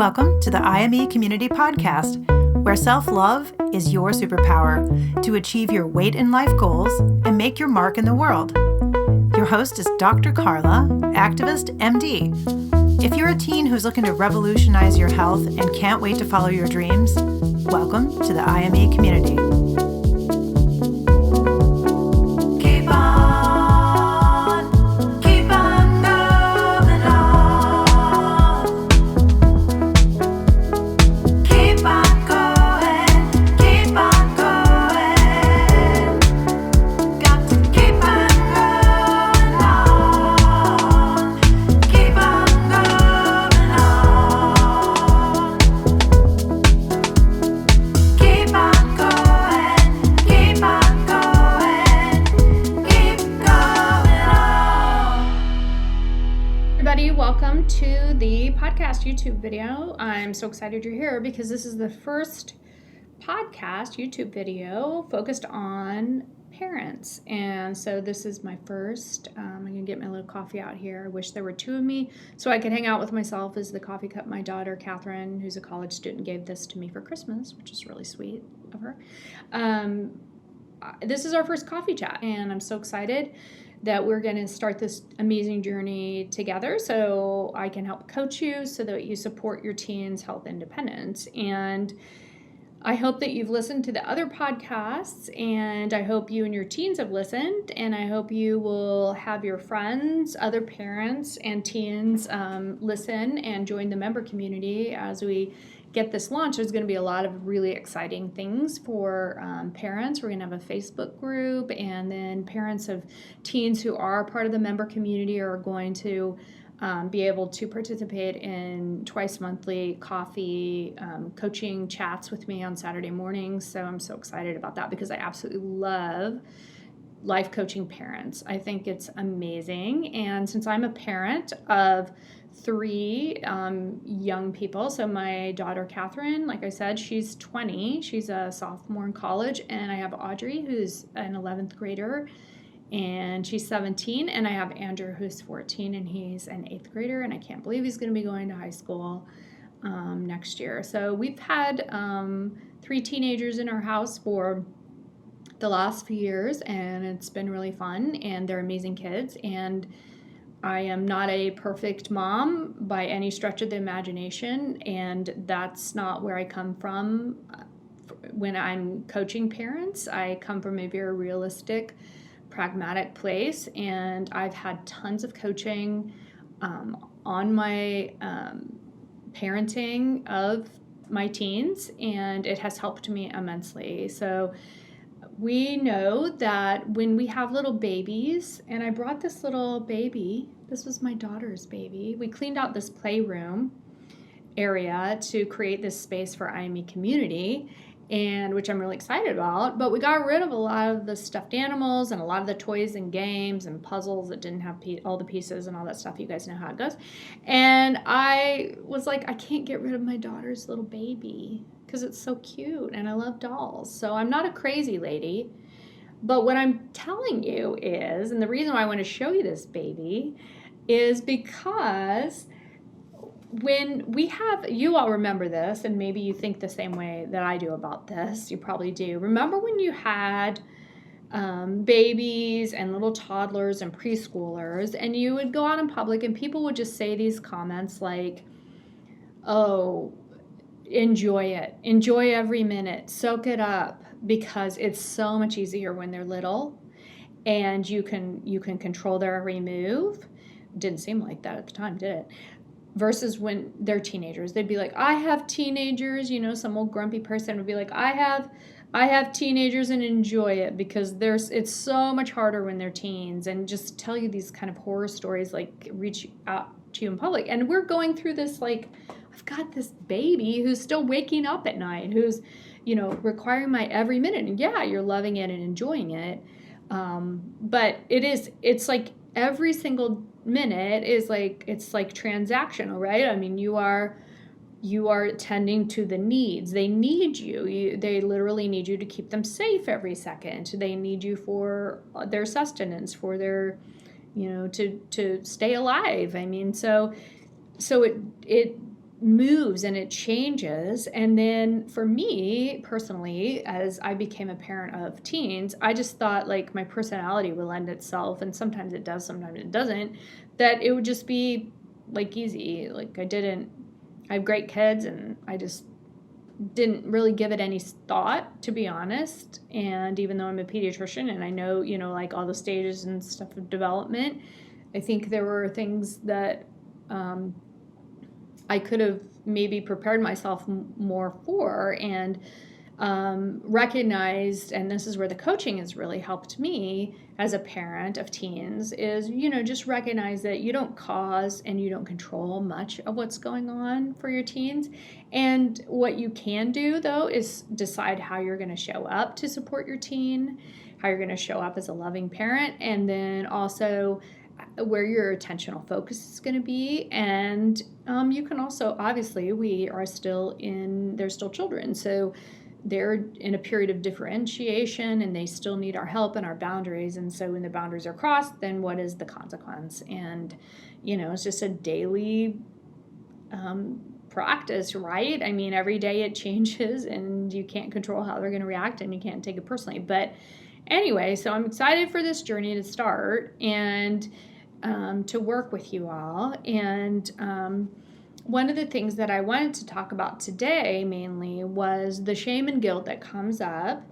Welcome to the IME Community Podcast, where self-love is your superpower to achieve your weight and life goals and make your mark in the world. Your host is Dr. Carla, activist, MD. If you're a teen who's looking to revolutionize your health and can't wait to follow your dreams, welcome to the IME community. Welcome to the podcast YouTube video. I'm so excited you're here because this is the first podcast YouTube video focused on parents. And so this is my first. I'm going to get my little coffee out here. I wish there were two of me so I could hang out with myself as the coffee cup. My daughter, Catherine, who's a college student, gave this to me for Christmas, which is really sweet of her. This is our first coffee chat, and I'm so excited that we're going to start this amazing journey together so I can help coach you so that you support your teens' health independence. And I hope that you've listened to the other podcasts, and I hope you and your teens have listened, and I hope you will have your friends, other parents, and teens listen and join the member community as we get this launched. There's going to be a lot of really exciting things for parents. We're going to have a Facebook group, and then parents of teens who are part of the member community are going to be able to participate in twice monthly coffee coaching chats with me on Saturday mornings. So I'm so excited about that because I absolutely love life coaching parents. I think it's amazing. And since I'm a parent of three young people, so my daughter Catherine, like I said, she's 20, she's a sophomore in college, and I have Audrey, who's an 11th grader, and she's 17, and I have Andrew, who's 14, and he's an 8th grader, and I can't believe he's going to be going to high school next year. So we've had three teenagers in our house for the last few years, and it's been really fun, and they're amazing kids, and I am not a perfect mom by any stretch of the imagination, and that's not where I come from when I'm coaching parents. I come from a very realistic, pragmatic place, and I've had tons of coaching on my parenting of my teens, and it has helped me immensely. So we know that when we have little babies, and I brought this little baby, this was my daughter's baby. We cleaned out this playroom area to create this space for IME community, and which I'm really excited about, but we got rid of a lot of the stuffed animals and a lot of the toys and games and puzzles that didn't have all the pieces and all that stuff. You guys know how it goes. And I was like, I can't get rid of my daughter's little baby because it's so cute and I love dolls. So I'm not a crazy lady, but what I'm telling you is, and the reason why I want to show you this baby is because when we have, you all remember this, and maybe you think the same way that I do about this, you probably do. Remember when you had babies and little toddlers and preschoolers, and you would go out in public and people would just say these comments like, oh, enjoy it, enjoy every minute, soak it up, because it's so much easier when they're little and you can control their every move. Didn't seem like that at the time, did it? Versus when they're teenagers, they'd be like, I have teenagers, some old grumpy person would be like, I have teenagers and enjoy it, because it's so much harder when they're teens, and just tell you these kind of horror stories, like reach out to you in public. And we're going through this, like, I've got this baby who's still waking up at night, who's, requiring my every minute. And yeah, you're loving it and enjoying it. But it's like every single minute is like, it's like transactional, right? I mean, you are tending to the needs. They need you. They literally need you to keep them safe every second. They need you for their sustenance, for their, to stay alive. I mean, so it moves and it changes. And then for me personally, as I became a parent of teens, I just thought like my personality will lend itself, and sometimes it does, sometimes it doesn't, that it would just be like easy. Like I have great kids, and I just didn't really give it any thought, to be honest. And even though I'm a pediatrician and I know, like all the stages and stuff of development, I think there were things that I could have maybe prepared myself more for, and recognized, and this is where the coaching has really helped me as a parent of teens, is, just recognize that you don't cause and you don't control much of what's going on for your teens. And what you can do, though, is decide how you're going to show up to support your teen, how you're going to show up as a loving parent, and then also where your attentional focus is going to be. And you can also, obviously, they're still children, so they're in a period of differentiation and they still need our help and our boundaries. And so when the boundaries are crossed, then what is the consequence? And, it's just a daily practice, right? I mean, every day it changes and you can't control how they're going to react and you can't take it personally. But anyway, so I'm excited for this journey to start and to work with you all. And one of the things that I wanted to talk about today mainly was the shame and guilt that comes up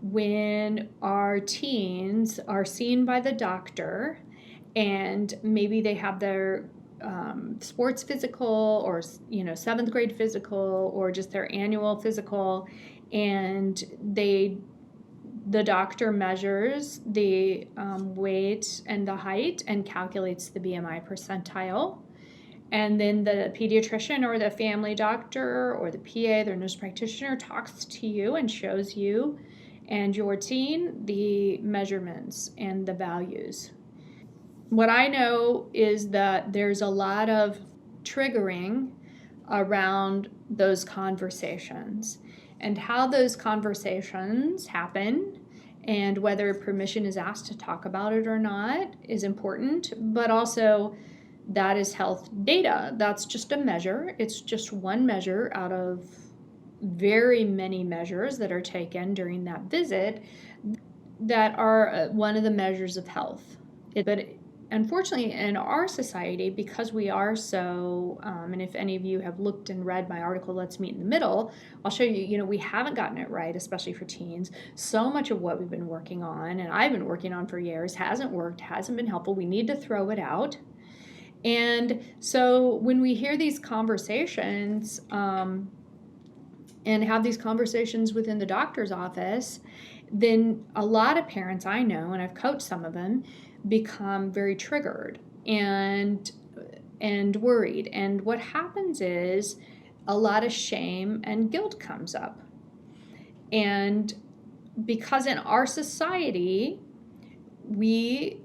when our teens are seen by the doctor, and maybe they have their sports physical or 7th grade physical or just their annual physical, and the doctor measures the weight and the height and calculates the BMI percentile. And then the pediatrician or the family doctor or the PA, their nurse practitioner, talks to you and shows you and your teen the measurements and the values. What I know is that there's a lot of triggering around those conversations, and how those conversations happen and whether permission is asked to talk about it or not is important. But also, that is health data. That's just a measure. It's just one measure out of very many measures that are taken during that visit that are one of the measures of health. But unfortunately, in our society, because we are so, and if any of you have looked and read my article, Let's Meet in the Middle, I'll show you, we haven't gotten it right, especially for teens. So much of what we've been working on, and I've been working on for years, hasn't worked, hasn't been helpful. We need to throw it out. And so when we hear these conversations and have these conversations within the doctor's office, then a lot of parents I know, and I've coached some of them, become very triggered and worried. And what happens is a lot of shame and guilt comes up. And because in our society, we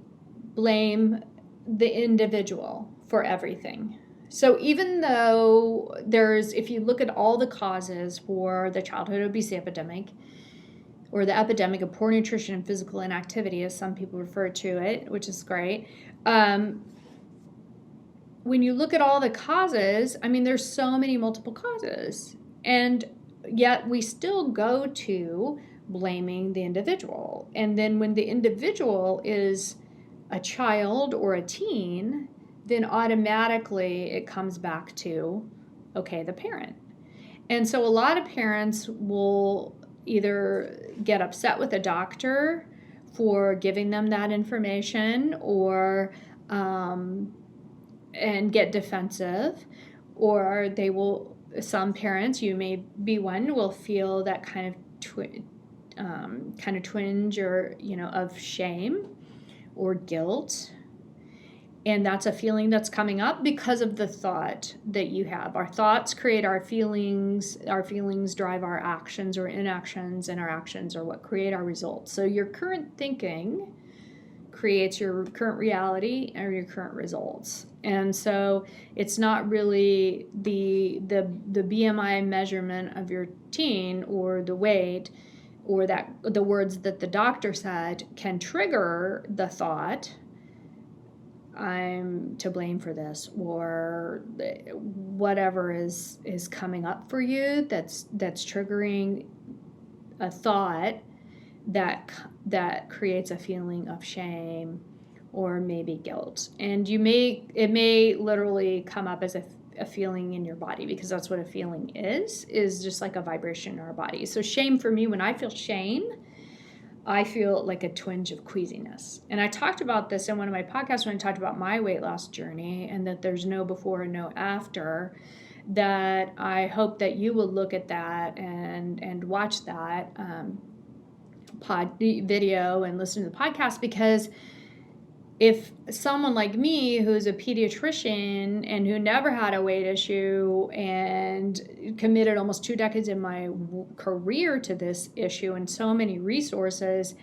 blame the individual for everything. So even though if you look at all the causes for the childhood obesity epidemic, or the epidemic of poor nutrition and physical inactivity, as some people refer to it, which is great. When you look at all the causes, there's so many multiple causes. And yet we still go to blaming the individual. And then when the individual is a child or a teen, then automatically it comes back to, okay, the parent. And so a lot of parents will either get upset with a doctor for giving them that information, or and get defensive, or some parents, you may be one, will feel that kind of twinge or of shame or guilt. And that's a feeling that's coming up because of the thought that you have. Our thoughts create our feelings drive our actions or inactions, and our actions are what create our results. So your current thinking creates your current reality or your current results. And so it's not really the BMI measurement of your teen or the weight or the words that the doctor said can trigger the thought I'm to blame for this, or whatever is coming up for you that's triggering a thought that creates a feeling of shame or maybe guilt. And it may literally come up as a feeling in your body, because that's what a feeling is just like a vibration in our body. So shame, for me, when I feel shame, I feel like a twinge of queasiness. And I talked about this in one of my podcasts when I talked about my weight loss journey, and that there's no before and no after, that I hope that you will look at that and watch that video and listen to the podcast, because if someone like me, who's a pediatrician and who never had a weight issue and committed almost 2 decades in my career to this issue and so many resources,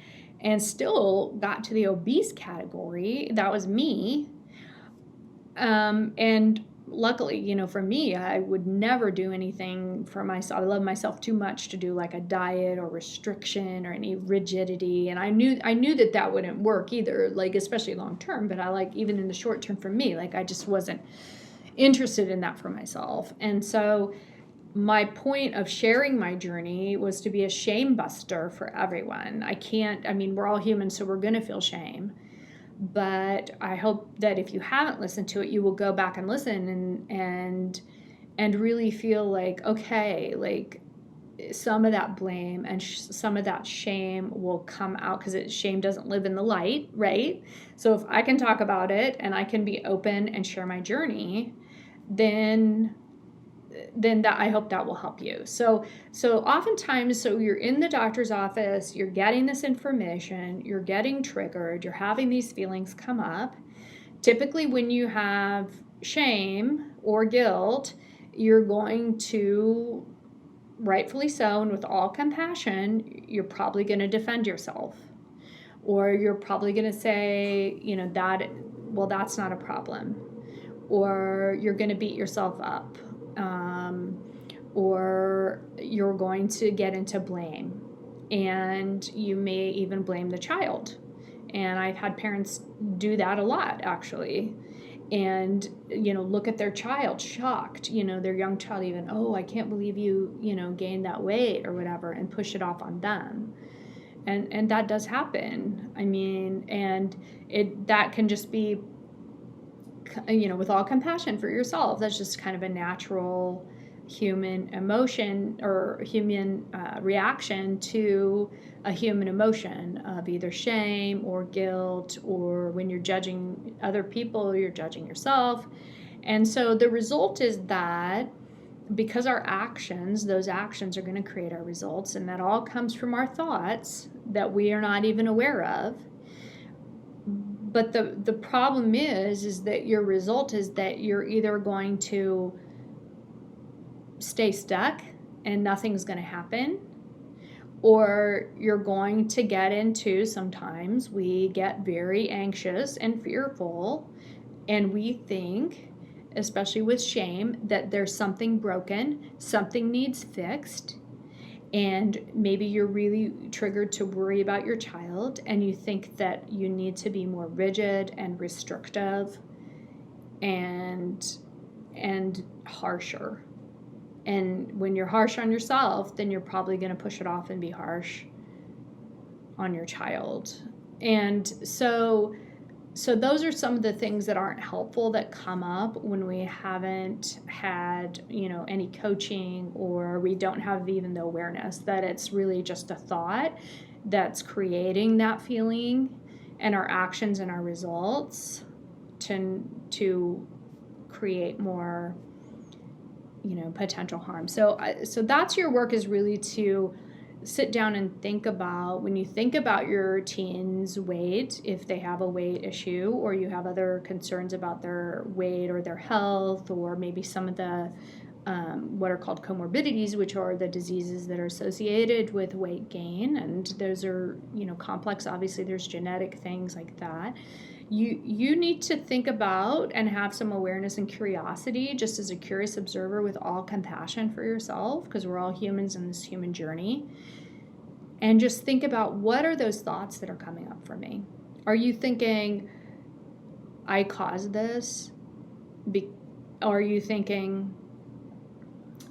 and still got to the obese category, that was me. And luckily, for me, I would never do anything for myself. I love myself too much to do like a diet or restriction or any rigidity. And I knew that wouldn't work either, like especially long term, but even in the short term for me, I just wasn't interested in that for myself. And so my point of sharing my journey was to be a shame buster for everyone. We're all human, so we're going to feel shame. But I hope that if you haven't listened to it, you will go back and listen and really feel like, okay, like some of that blame and some of that shame will come out, because shame doesn't live in the light, right? So if I can talk about it and I can be open and share my journey, then that, I hope that will help you. So oftentimes, you're in the doctor's office, you're getting this information, you're getting triggered, you're having these feelings come up. Typically when you have shame or guilt, you're going to, rightfully so, and with all compassion, you're probably going to defend yourself. Or you're probably going to say, that's not a problem. Or you're going to beat yourself up. Or you're going to get into blame, and you may even blame the child. And I've had parents do that a lot, actually. And, look at their child shocked, their young child even, oh, I can't believe you, gained that weight or whatever, and push it off on them. And that does happen. And that can just be, with all compassion for yourself. That's just kind of a natural human emotion or human reaction to a human emotion of either shame or guilt, or when you're judging other people, you're judging yourself. And so the result is that because those actions are going to create our results, and that all comes from our thoughts that we are not even aware of. But the problem is that your result is that you're either going to stay stuck and nothing's going to happen, or you're going to get into, sometimes we get very anxious and fearful, and we think, especially with shame, that there's something broken, something needs fixed. And maybe you're really triggered to worry about your child, and you think that you need to be more rigid and restrictive and harsher. And when you're harsh on yourself, then you're probably going to push it off and be harsh on your child. And so those are some of the things that aren't helpful that come up when we haven't had, any coaching, or we don't have even the awareness that it's really just a thought that's creating that feeling, and our actions and our results to create more, potential harm. So that's your work, is really to sit down and think about, when you think about your teen's weight, if they have a weight issue, or you have other concerns about their weight or their health, or maybe some of the what are called comorbidities, which are the diseases that are associated with weight gain. And those are, complex. Obviously, there's genetic things like that. You need to think about and have some awareness and curiosity, just as a curious observer, with all compassion for yourself, because we're all humans in this human journey. And just think about, what are those thoughts that are coming up for me? Are you thinking, I caused this? Are you thinking,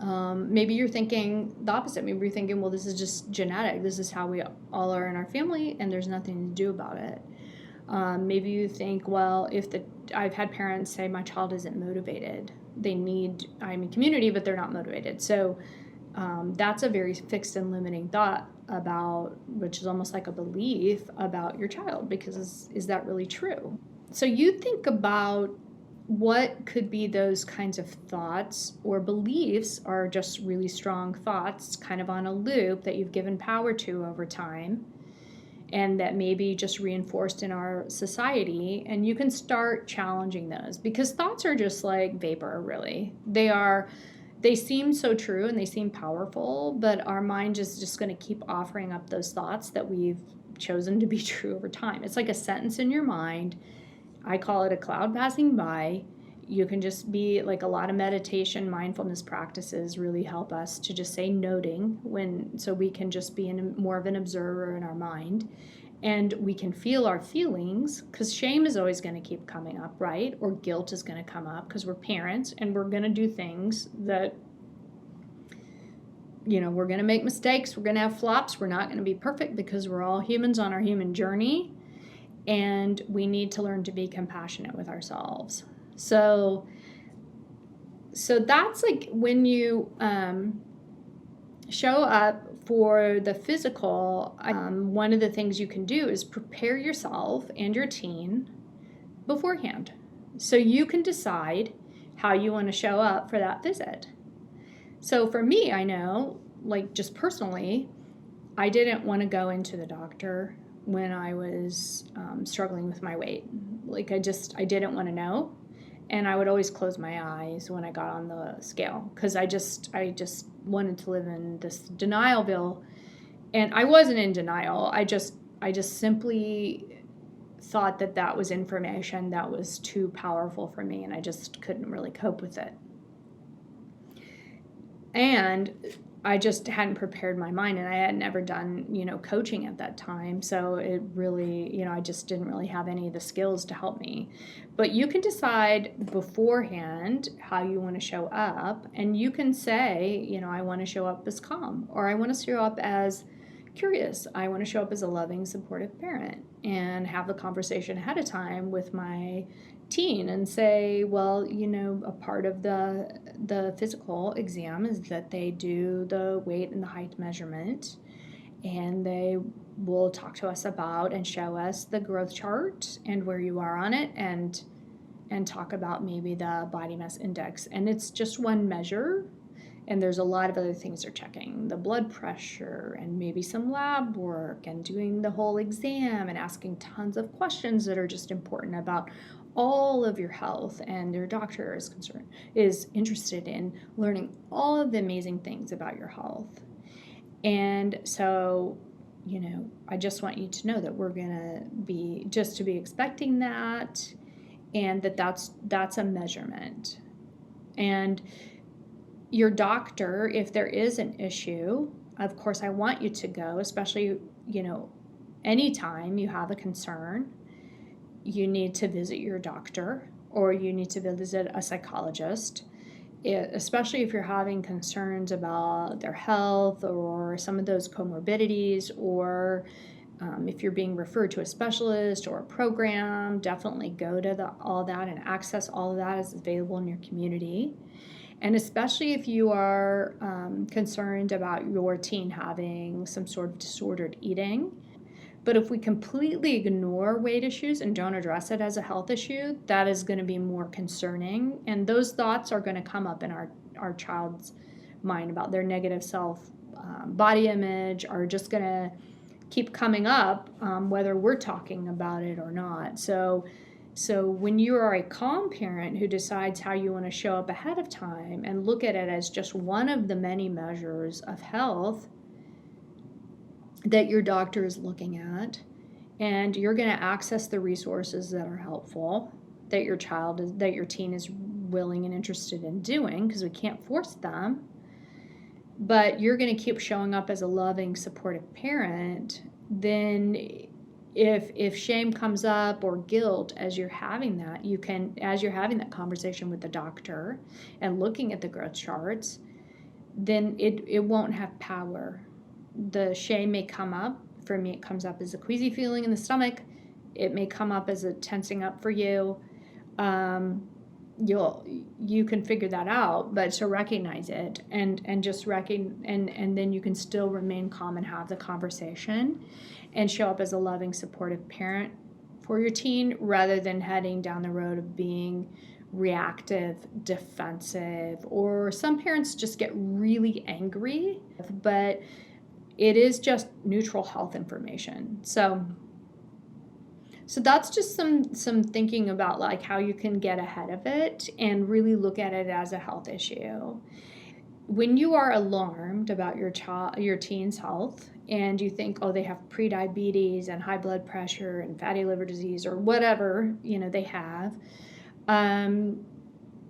maybe you're thinking the opposite. Maybe you're thinking, well, this is just genetic. This is how we all are in our family, and there's nothing to do about it. Maybe you think, well, I've had parents say my child isn't motivated. They need IME community, but they're not motivated. So that's a very fixed and limiting thought which is almost like a belief about your child, because is that really true? So you think about what could be those kinds of thoughts or beliefs, are just really strong thoughts kind of on a loop that you've given power to over time, and that may be just reinforced in our society. And you can start challenging those, because thoughts are just like vapor, really. They seem so true and they seem powerful, but our mind is just going to keep offering up those thoughts that we've chosen to be true over time. It's like a sentence in your mind. I call it a cloud passing by. You can just be like, a lot of meditation, mindfulness practices really help us to just say noting so we can just be more of an observer in our mind, and we can feel our feelings, because shame is always going to keep coming up, right? Or guilt is going to come up, because we're parents and we're going to do things that, we're going to make mistakes. We're going to have flops. We're not going to be perfect, because we're all humans on our human journey. And we need to learn to be compassionate with ourselves. So that's like when you show up for the physical, one of the things you can do is prepare yourself and your teen beforehand. So you can decide how you want to show up for that visit. So for me, I know, like just personally, I didn't want to go into the doctor when I was struggling with my weight. Like I didn't want to know. And I would always close my eyes when I got on the scale, because I just wanted to live in this denialville. And I wasn't in denial. I just simply thought that was information that was too powerful for me, and I just couldn't really cope with it. And I just hadn't prepared my mind, and I had never done, coaching at that time. So it really, I just didn't really have any of the skills to help me. But you can decide beforehand how you want to show up, and you can say, I want to show up as calm, or I want to show up as curious. I want to show up as a loving, supportive parent, and have the conversation ahead of time with my teen and say, well, a part of the physical exam is that they do the weight and the height measurement, and they will talk to us about and show us the growth chart and where you are on it, and talk about maybe the body mass index. And it's just one measure, and there's a lot of other things they're checking, the blood pressure and maybe some lab work, and doing the whole exam and asking tons of questions that are just important about all of your health. And your doctor is interested in learning all of the amazing things about your health. And so, I just want you to know that we're going to be expecting that, and that's a measurement. And your doctor, if there is an issue, of course, I want you to go, especially, anytime you have a concern, you need to visit your doctor, or you need to visit a psychologist, especially if you're having concerns about their health or some of those comorbidities, or if you're being referred to a specialist or a program. Definitely go to all that and access all of that as available in your community. And especially if you are concerned about your teen having some sort of disordered eating. But if we completely ignore weight issues and don't address it as a health issue, that is going to be more concerning. And those thoughts are going to come up in our child's mind about their negative body image, are just going to keep coming up, whether we're talking about it or not. So when you are a calm parent who decides how you want to show up ahead of time and look at it as just one of the many measures of health that your doctor is looking at, and you're going to access the resources that are helpful, that your teen is willing and interested in doing, because we can't force them, but you're going to keep showing up as a loving, supportive parent, then if shame comes up or guilt as you're having that, as you're having that conversation with the doctor and looking at the growth charts, then it won't have power. The shame may come up. For me, it comes up as a queasy feeling in the stomach. It may come up as a tensing up for you. You can figure that out, but to recognize it and then you can still remain calm and have the conversation and show up as a loving, supportive parent for your teen, rather than heading down the road of being reactive, defensive, or some parents just get really angry, but it is just neutral health information. So that's just some thinking about like how you can get ahead of it and really look at it as a health issue. When you are alarmed about your teen's health, and you think, oh, they have prediabetes and high blood pressure and fatty liver disease or whatever, they have, and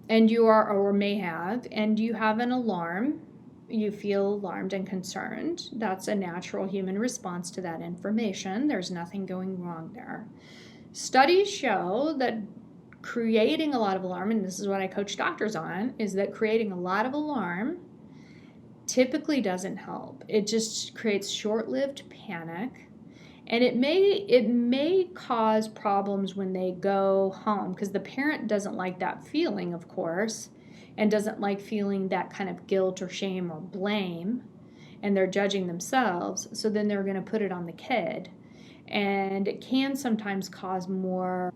you are or may have, and you have an alarm, you feel alarmed and concerned. That's a natural human response to that information. There's nothing going wrong there. Studies show that creating a lot of alarm, and this is what I coach doctors on, is that creating a lot of alarm typically doesn't help. It just creates short-lived panic, and it may cause problems when they go home, because the parent doesn't like that feeling, of course, and doesn't like feeling that kind of guilt or shame or blame, and they're judging themselves, so then they're going to put it on the kid, and it can sometimes cause more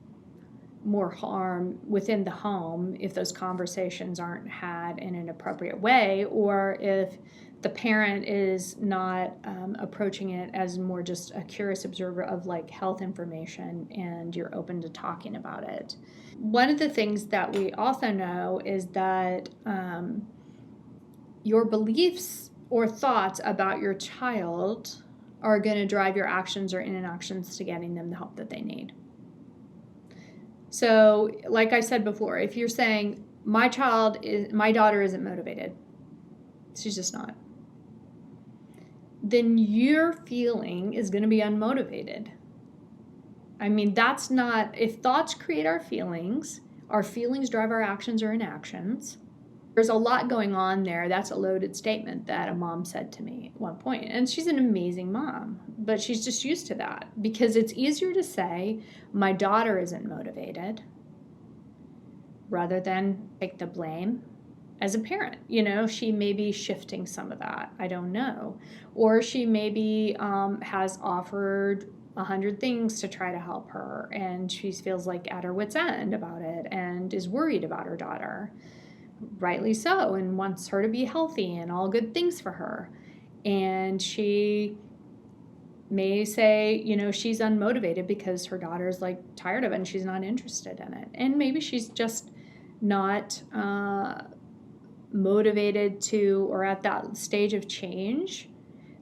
harm within the home if those conversations aren't had in an appropriate way, or if the parent is not approaching it as more just a curious observer of like health information, and you're open to talking about it. One of the things that we also know is that your beliefs or thoughts about your child are going to drive your actions or inactions to getting them the help that they need. So, like I said before, if you're saying, my daughter isn't motivated, she's just not, then your feeling is going to be unmotivated. I mean, that's not, if thoughts create our feelings drive our actions or inactions. There's a lot going on there. That's a loaded statement that a mom said to me at one point. And she's an amazing mom, but she's just used to that, because it's easier to say, my daughter isn't motivated, rather than take the blame as a parent. She may be shifting some of that. I don't know. Or she maybe has offered 100 things to try to help her, and she feels like at her wit's end about it and is worried about her daughter. Rightly so, and wants her to be healthy and all good things for her. And she may say, she's unmotivated because her daughter's like tired of it and she's not interested in it. And maybe she's just not motivated to, or at that stage of change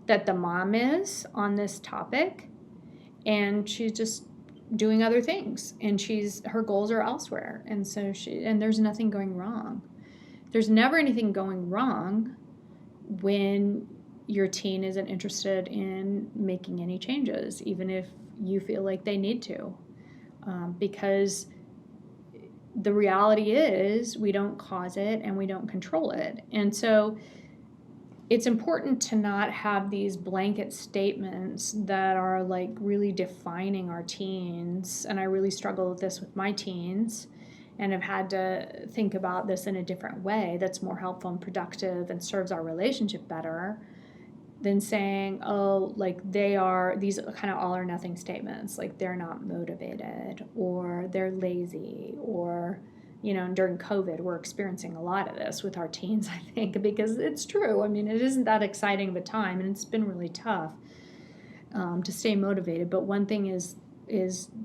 that the mom is on this topic, and she's just doing other things, and her goals are elsewhere. And so there's nothing going wrong. There's never anything going wrong when your teen isn't interested in making any changes, even if you feel like they need to, because the reality is we don't cause it and we don't control it. And so it's important to not have these blanket statements that are like really defining our teens. And I really struggle with this with my teens, and have had to think about this in a different way that's more helpful and productive and serves our relationship better, than saying, oh, like they are, these kind of all or nothing statements, like they're not motivated, or they're lazy, or, during COVID, we're experiencing a lot of this with our teens, I think, because it's true. I mean, it isn't that exciting of a time, and it's been really tough to stay motivated. But one thing is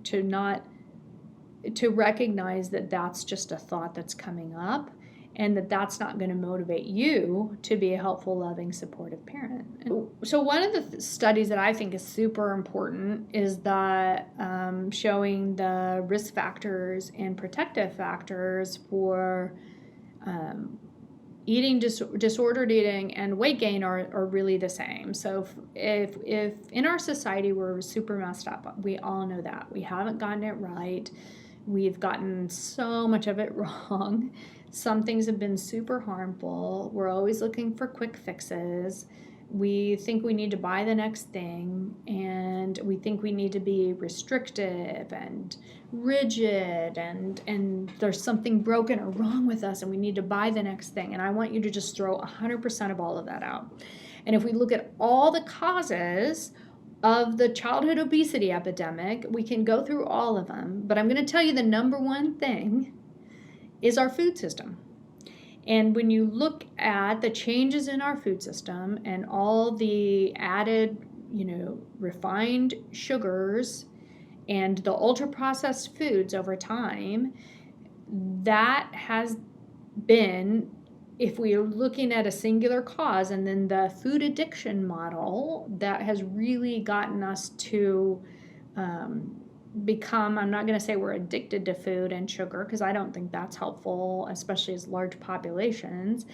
to recognize that that's just a thought that's coming up, and that's not going to motivate you to be a helpful, loving, supportive parent. So one of the studies that I think is super important is that showing the risk factors and protective factors for disordered eating and weight gain are really the same. So if in our society we're super messed up, we all know that. We haven't gotten it right. We've gotten so much of it wrong. Some things have been super harmful. We're always looking for quick fixes. We think we need to buy the next thing, and we think we need to be restrictive and rigid, and there's something broken or wrong with us, and we need to buy the next thing. And I want you to just throw 100% of all of that out. And if we look at all the causes of the childhood obesity epidemic, we can go through all of them. But I'm going to tell you the number one thing is our food system. And when you look at the changes in our food system and all the added, refined sugars and the ultra-processed foods over time, that has been, if we are looking at a singular cause, and then the food addiction model that has really gotten us to become, I'm not going to say we're addicted to food and sugar, because I don't think that's helpful, especially as large populations,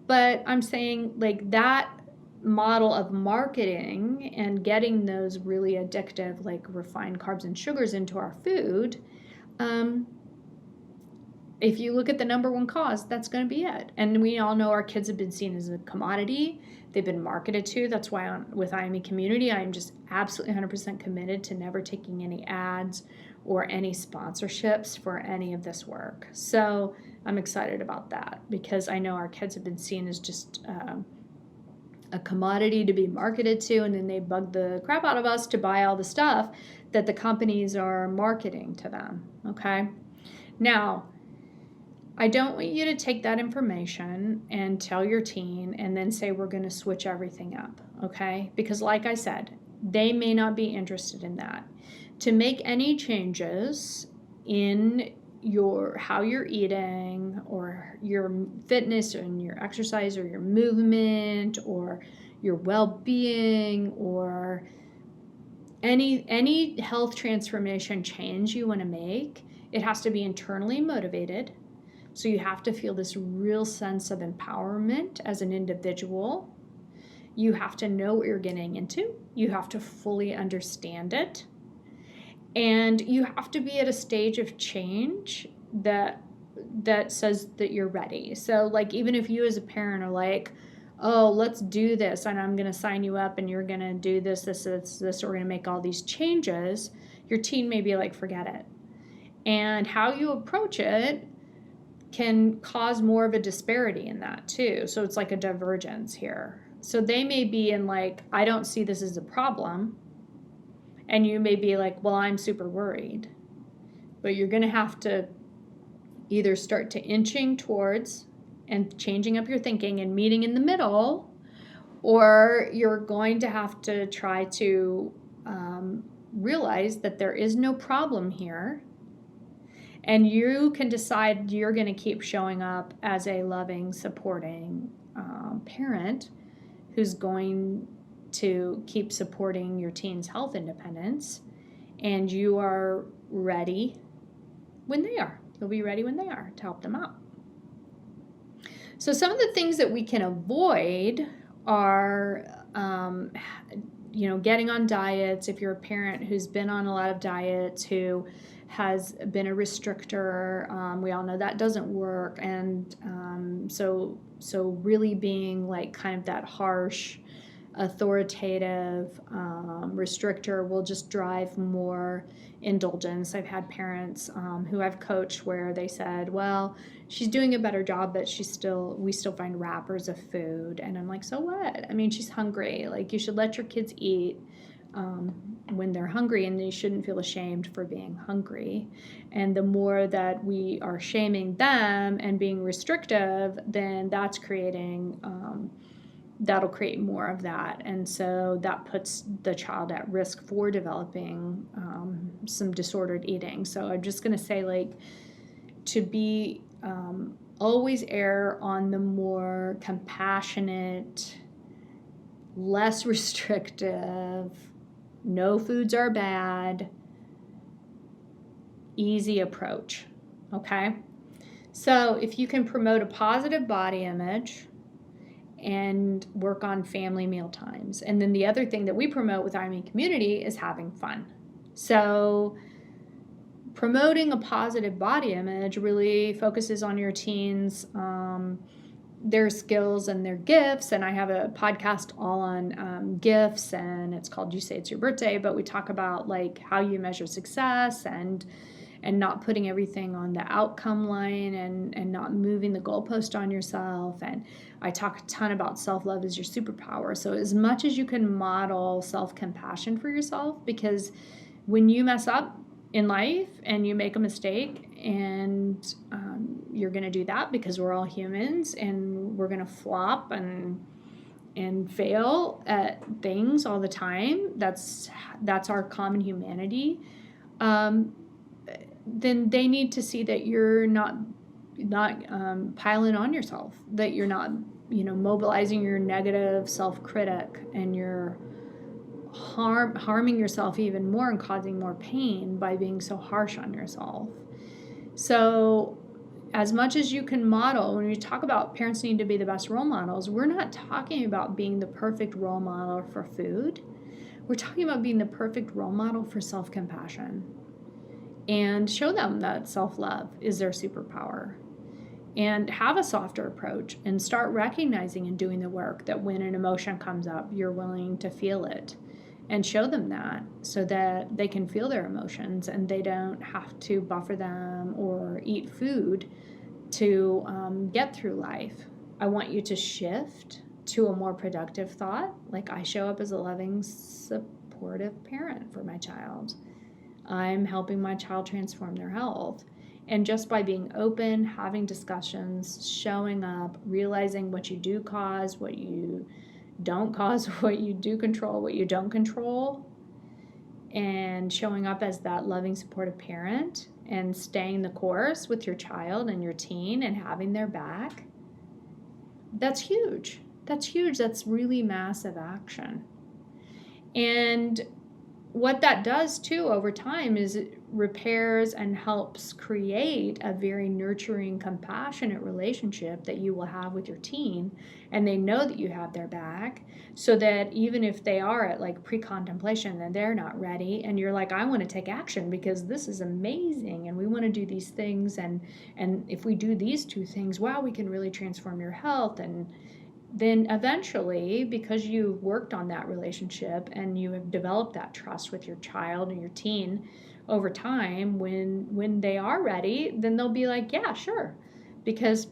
but I'm saying like that model of marketing and getting those really addictive, like refined carbs and sugars into our food, if you look at the number one cause, that's going to be it. And we all know our kids have been seen as a commodity. They've been marketed to. That's why with IME Community, I'm just absolutely 100% committed to never taking any ads or any sponsorships for any of this work. So I'm excited about that, because I know our kids have been seen as just a commodity to be marketed to, and then they bug the crap out of us to buy all the stuff that the companies are marketing to them, okay? Now, I don't want you to take that information and tell your teen and then say we're going to switch everything up, okay? Because like I said, they may not be interested in that. To make any changes in how you're eating or your fitness and your exercise or your movement or your well-being or any health transformation change you want to make, it has to be internally motivated. So you have to feel this real sense of empowerment as an individual. You have to know what you're getting into. You have to fully understand it. And you have to be at a stage of change that says that you're ready. So like, even if you as a parent are like, oh, let's do this, and I'm going to sign you up, and you're going to do this, we're going to make all these changes, your teen may be like, forget it. And how you approach it can cause more of a disparity in that too. So it's like a divergence here. So they may be in like, I don't see this as a problem. And you may be like, well, I'm super worried. But you're going to have to either start to inching towards and changing up your thinking and meeting in the middle, or you're going to have to try to realize that there is no problem here. And you can decide you're going to keep showing up as a loving, supporting parent who's going to keep supporting your teen's health independence. And you are ready when they are. You'll be ready when they are to help them out. So some of the things that we can avoid are, getting on diets. If you're a parent who's been on a lot of diets, who has been a restrictor, we all know that doesn't work. And so really being like kind of that harsh, authoritative restrictor will just drive more indulgence. I've had parents who I've coached where they said, well, she's doing a better job, but we still find wrappers of food. And I'm like, so what? I mean, she's hungry. Like, you should let your kids eat when they're hungry, and they shouldn't feel ashamed for being hungry. And the more that we are shaming them and being restrictive, then that's that'll create more of that. And so that puts the child at risk for developing some disordered eating. So I'm just going to say, like, to be always err on the more compassionate, less restrictive, no foods are bad, easy approach, okay? So if you can promote a positive body image and work on family meal times. And then the other thing that we promote with IME community is having fun. So promoting a positive body image really focuses on your teens, their skills and their gifts. And I have a podcast all on gifts, and it's called You Say It's Your Birthday, but we talk about like how you measure success and not putting everything on the outcome line and not moving the goalpost on yourself. And I talk a ton about self-love as your superpower. So as much as you can model self-compassion for yourself, because when you mess up in life and you make a mistake, and you're going to do that because we're all humans and we're going to flop and fail at things all the time. That's our common humanity. Then they need to see that you're not piling on yourself, that you're not, mobilizing your negative self-critic, and you're harming yourself even more and causing more pain by being so harsh on yourself. So as much as you can model, when we talk about parents need to be the best role models, we're not talking about being the perfect role model for food. We're talking about being the perfect role model for self-compassion. And show them that self-love is their superpower. And have a softer approach and start recognizing and doing the work that when an emotion comes up, you're willing to feel it. And show them that so that they can feel their emotions and they don't have to buffer them or eat food to get through life. I want you to shift to a more productive thought. Like, I show up as a loving, supportive parent for my child. I'm helping my child transform their health. And just by being open, having discussions, showing up, realizing what you do cause, what you don't cause, what you do control, what you don't control, and showing up as that loving, supportive parent and staying the course with your child and your teen and having their back, that's huge. That's huge. That's really massive action. And what that does too over time is it repairs and helps create a very nurturing, compassionate relationship that you will have with your teen, and they know that you have their back, so that even if they are at like pre-contemplation and they're not ready, and you're like, I want to take action because this is amazing and we want to do these things, and if we do these two things, wow, we can really transform your health. And then eventually, because you've worked on that relationship and you have developed that trust with your child and your teen over time, when they are ready, then they'll be like, yeah, sure. Because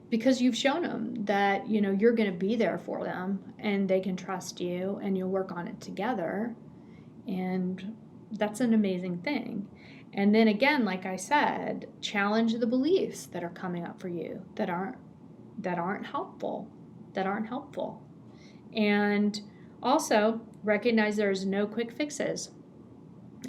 you've shown them that, you're going to be there for them and they can trust you and you'll work on it together. And that's an amazing thing. And then again, like I said, challenge the beliefs that are coming up for you that aren't helpful. And also recognize there's no quick fixes.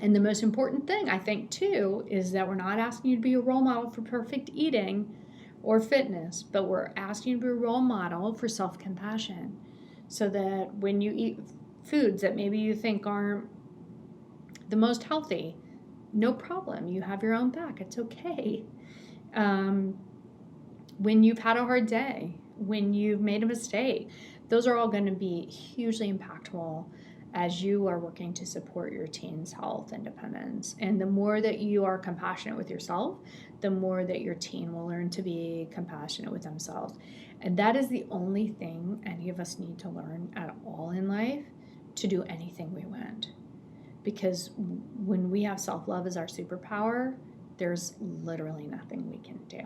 And the most important thing, I think, too, is that we're not asking you to be a role model for perfect eating or fitness, but we're asking you to be a role model for self-compassion, so that when you eat foods that maybe you think aren't the most healthy, no problem. You have your own back. It's okay. When you've had a hard day, when you've made a mistake, those are all going to be hugely impactful as you are working to support your teen's health independence. And the more that you are compassionate with yourself, the more that your teen will learn to be compassionate with themselves. And that is the only thing any of us need to learn at all in life to do anything we want. Because when we have self-love as our superpower, there's literally nothing we can do.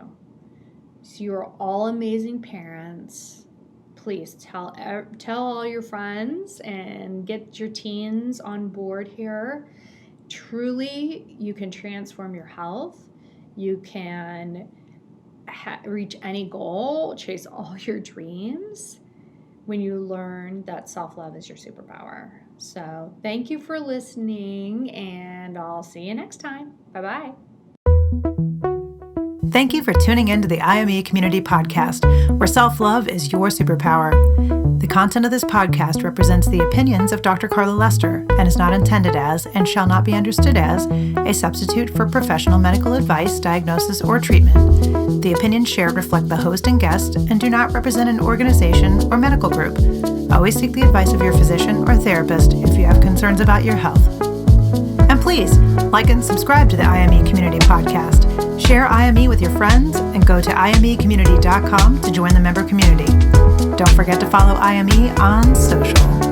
So you're all amazing parents. Please tell all your friends and get your teens on board here. Truly, you can transform your health. You can reach any goal, chase all your dreams when you learn that self-love is your superpower. So thank you for listening, and I'll see you next time. Bye-bye. Thank you for tuning in to the IME Community Podcast, where self-love is your superpower. The content of this podcast represents the opinions of Dr. Carla Lester and is not intended as, and shall not be understood as, a substitute for professional medical advice, diagnosis, or treatment. The opinions shared reflect the host and guest and do not represent an organization or medical group. Always seek the advice of your physician or therapist if you have concerns about your health. And please, like and subscribe to the IME Community Podcast. Share IME with your friends and go to imecommunity.com to join the member community. Don't forget to follow IME on social.